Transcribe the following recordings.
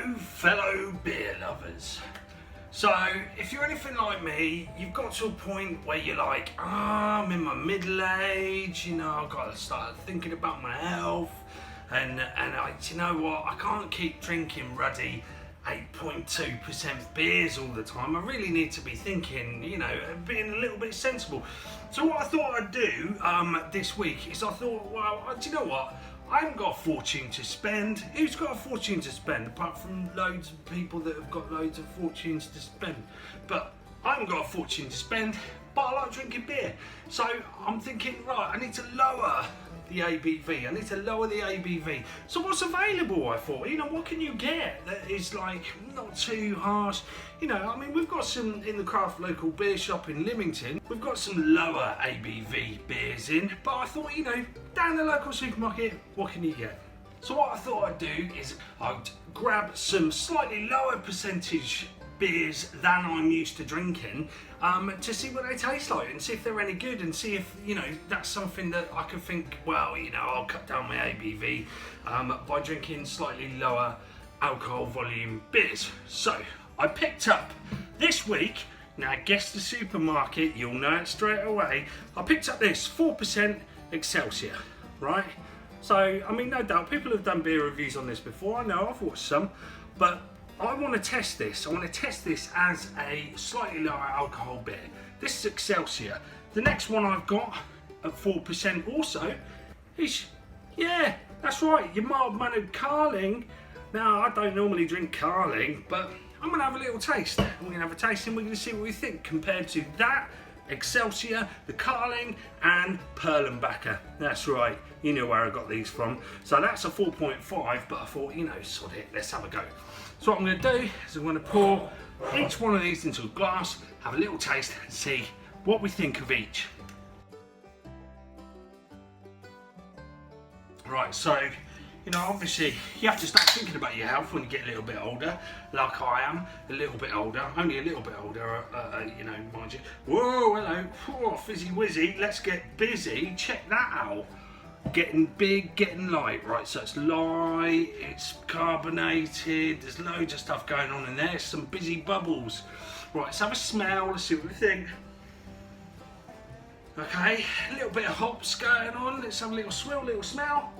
Hello fellow beer lovers. So if you're anything like me, you've got to a point where you're like, I'm in my middle age, you know, I've got to start thinking about my health and you know what, I can't keep drinking ruddy 8.2% beers all the time. I really need to be thinking, you know, being a little bit sensible. So what I thought I'd do this week is I thought, well, do you know what? I haven't got a fortune to spend. Who's got a fortune to spend apart from loads of people that have got loads of fortunes to spend? But I haven't got a fortune to spend, but I like drinking beer. So I'm thinking, right, I need to lower the ABV. I need to lower the ABV. So what's available, I thought? You know, what can you get that is like not too harsh? You know, I mean, we've got some in the craft local beer shop in Lymington. We've got some lower ABV beers in, but I thought, you know, down the local supermarket, what can you get? So what I thought I'd do is I'd grab some slightly lower percentage beers than I'm used to drinking to see what they taste like and see if they're any good and see if, you know, that's something that I could think, well, you know, I'll cut down my ABV by drinking slightly lower alcohol volume beers. So I picked up this week, now guess the supermarket, you'll know it straight away, I picked up this 4% Excelsior, right? So, I mean, no doubt people have done beer reviews on this before, I know, I've watched some, but I want to test this. I want to test this as a slightly lower alcohol beer. This is Excelsior. The next one I've got at 4% also is, yeah, that's right, your mild-mannered Carling. Now, I don't normally drink Carling, but I'm going to have a little taste. I'm going to have a taste and we're going to see what we think compared to that, Excelsior, the Carling, and Perlenbacher. That's right, you know where I got these from. So that's a 4.5, but I thought, you know, sod it, let's have a go. So what I'm going to do is I'm going to pour each one of these into a glass, have a little taste and see what we think of each. Right, so, you know, obviously you have to start thinking about your health when you get a little bit older, like I am, a little bit older, only a little bit older, you know, mind you. Whoa, hello, whoa, fizzy wizzy, let's get busy, check that out. Getting big, getting light, right? So it's light, it's carbonated, there's loads of stuff going on in there, some busy bubbles. Right, let's have a smell, let's see what we think. Okay, a little bit of hops going on, let's have a little swill, little smell.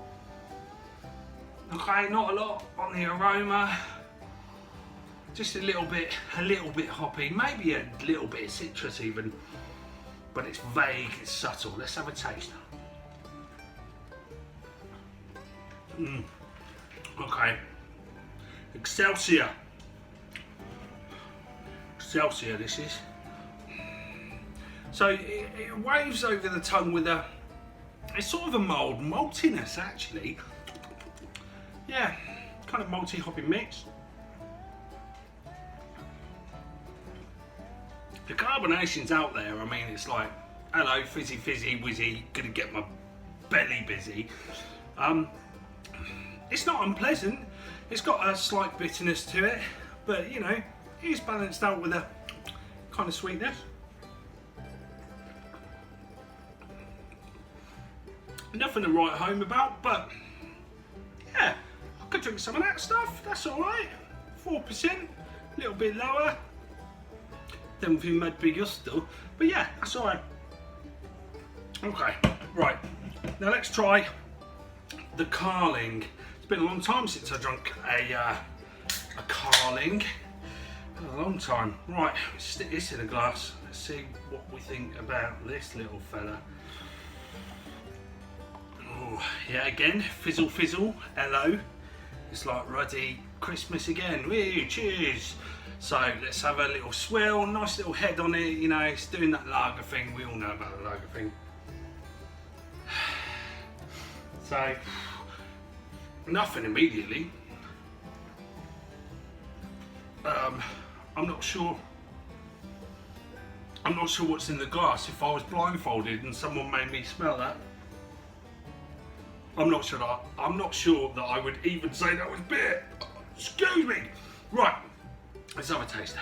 Okay, not a lot on the aroma. Just a little bit hoppy, maybe a little bit of citrus even, but it's vague, it's subtle. Let's have a taste. Okay, Excelsior this is. So it waves over the tongue with it's sort of a mild maltiness actually. Yeah, kind of malty hoppy mix. The carbonation's out there, I mean it's like, hello fizzy wizzy, gonna get my belly busy. It's not unpleasant, it's got a slight bitterness to it, but you know, it is balanced out with a kind of sweetness. Nothing to write home about, but yeah, I could drink some of that stuff, that's alright. 4%, a little bit lower than with Mad Big Gusto, but yeah, that's alright. Okay, right, now let's try the Carling. It's been a long time since I drank a Carling. A long time. Right, let's stick this in a glass. Let's see what we think about this little fella. Oh, yeah, again, fizzle, hello. It's like ruddy Christmas again. Woo, cheers. So let's have a little swirl, nice little head on it. You know, it's doing that lager thing. We all know about the lager thing. So, nothing immediately. I'm not sure what's in the glass. If I was blindfolded and someone made me smell that, I'm not sure that I would even say that was beer. Excuse me. Right, let's have a taste.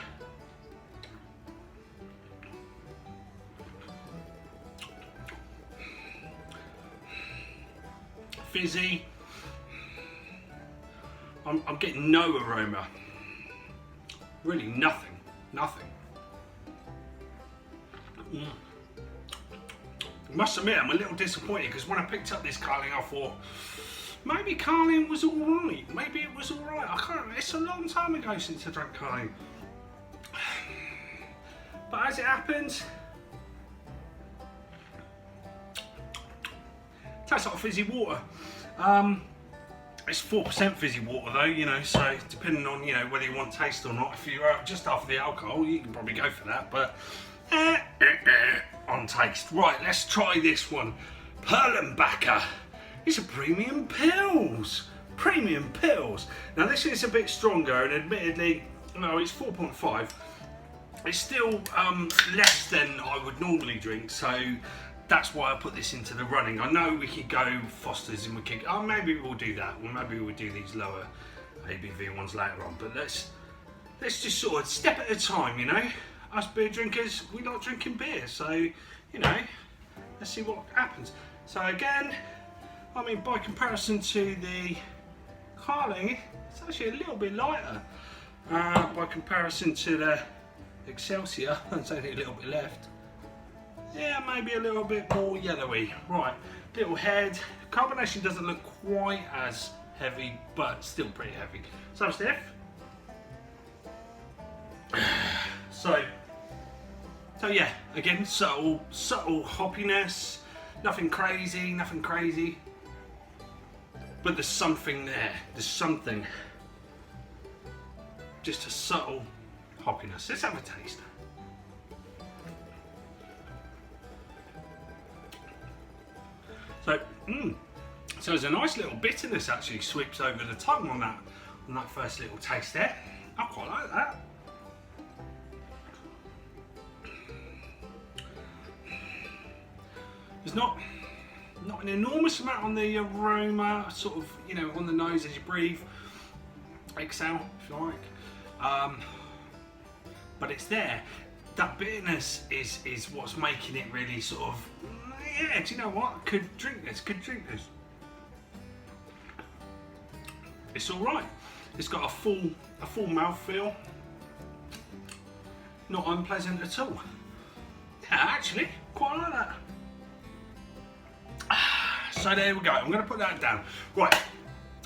Fizzy. I'm getting no aroma. Really nothing. I must admit, I'm a little disappointed because when I picked up this Carling, I thought maybe Carling was alright. Maybe it was alright. I can't remember. It's a long time ago since I drank Carling. But as it happens, tastes like fizzy water. It's 4% fizzy water though, you know, so depending on, you know, whether you want taste or not, if you're just after the alcohol, you can probably go for that, but on taste. Right, let's try this one. Perlenbacher. It's a premium pills. Premium pills. Now this is a bit stronger, and admittedly, no, it's 4.5. It's still less than I would normally drink, so that's why I put this into the running. I know we could go Foster's and we could, oh, maybe we'll do that, or maybe we'll do these lower ABV ones later on, but let's just sort of step at a time, you know. Us beer drinkers, we like drinking beer, so, you know, let's see what happens. So again, I mean, by comparison to the Carling, it's actually a little bit lighter. By comparison to the Excelsior, there's only a little bit left. Yeah, maybe a little bit more yellowy. Right, little head. Carbonation doesn't look quite as heavy, but still pretty heavy. So, Steph. So yeah, again, subtle hoppiness. Nothing crazy. But there's something there. There's something. Just a subtle hoppiness. Let's have a taste. So there's a nice little bitterness actually sweeps over the tongue on that first little taste there. I quite like that. There's not an enormous amount on the aroma, sort of, you know, on the nose as you breathe, exhale if you like. But it's there. That bitterness is what's making it really sort of, yeah, do you know what? Could drink this. It's all right. It's got a full mouthfeel. Not unpleasant at all. Yeah, actually, quite like that. So there we go. I'm going to put that down. Right.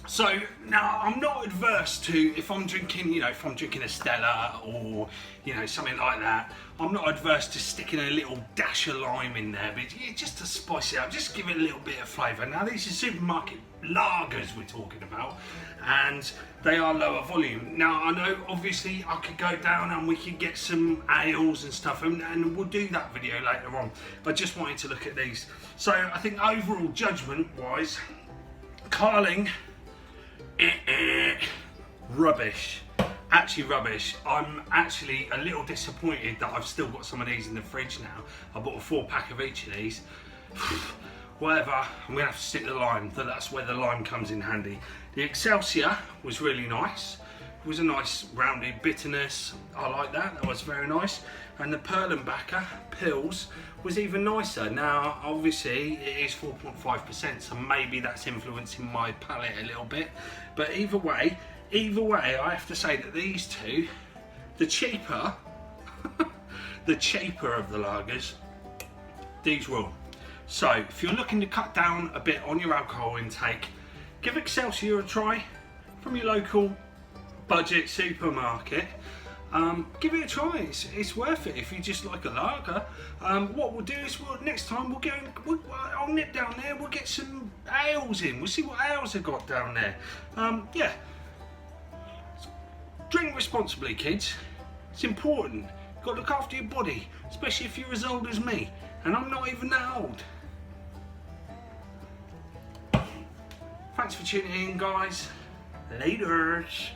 So now I'm not adverse to, if I'm drinking, you know, if I'm drinking a Stella or, you know, something like that, I'm not adverse to sticking a little dash of lime in there, but yeah, just to spice it up, just give it a little bit of flavour. Now these are supermarket lagers we're talking about, and they are lower volume. Now I know obviously I could go down and we could get some ales and stuff, and we'll do that video later on. I just wanted to look at these. So I think overall judgment wise, Carling, rubbish. Actually rubbish. I'm actually a little disappointed that I've still got some of these in the fridge now. I bought a 4-pack of each of these. Whatever, I'm gonna have to stick the lime, that's where the lime comes in handy. The Excelsior was really nice. It was a nice rounded bitterness. I like that, that was very nice. And the Perlenbacher Pils was even nicer. Now, obviously, it is 4.5%, so maybe that's influencing my palate a little bit. But either way, I have to say that these two, the cheaper of the lagers, these rule. So, if you're looking to cut down a bit on your alcohol intake, give Excelsior a try from your local budget supermarket. Give it a try, it's worth it if you just like a lager. What we'll do is next time I'll nip down there, we'll get some ales in, we'll see what ales I've got down there. Yeah, drink responsibly, kids, it's important. You've got to look after your body, especially if you're as old as me, and I'm not even that old. Thanks for tuning in, guys. Laters.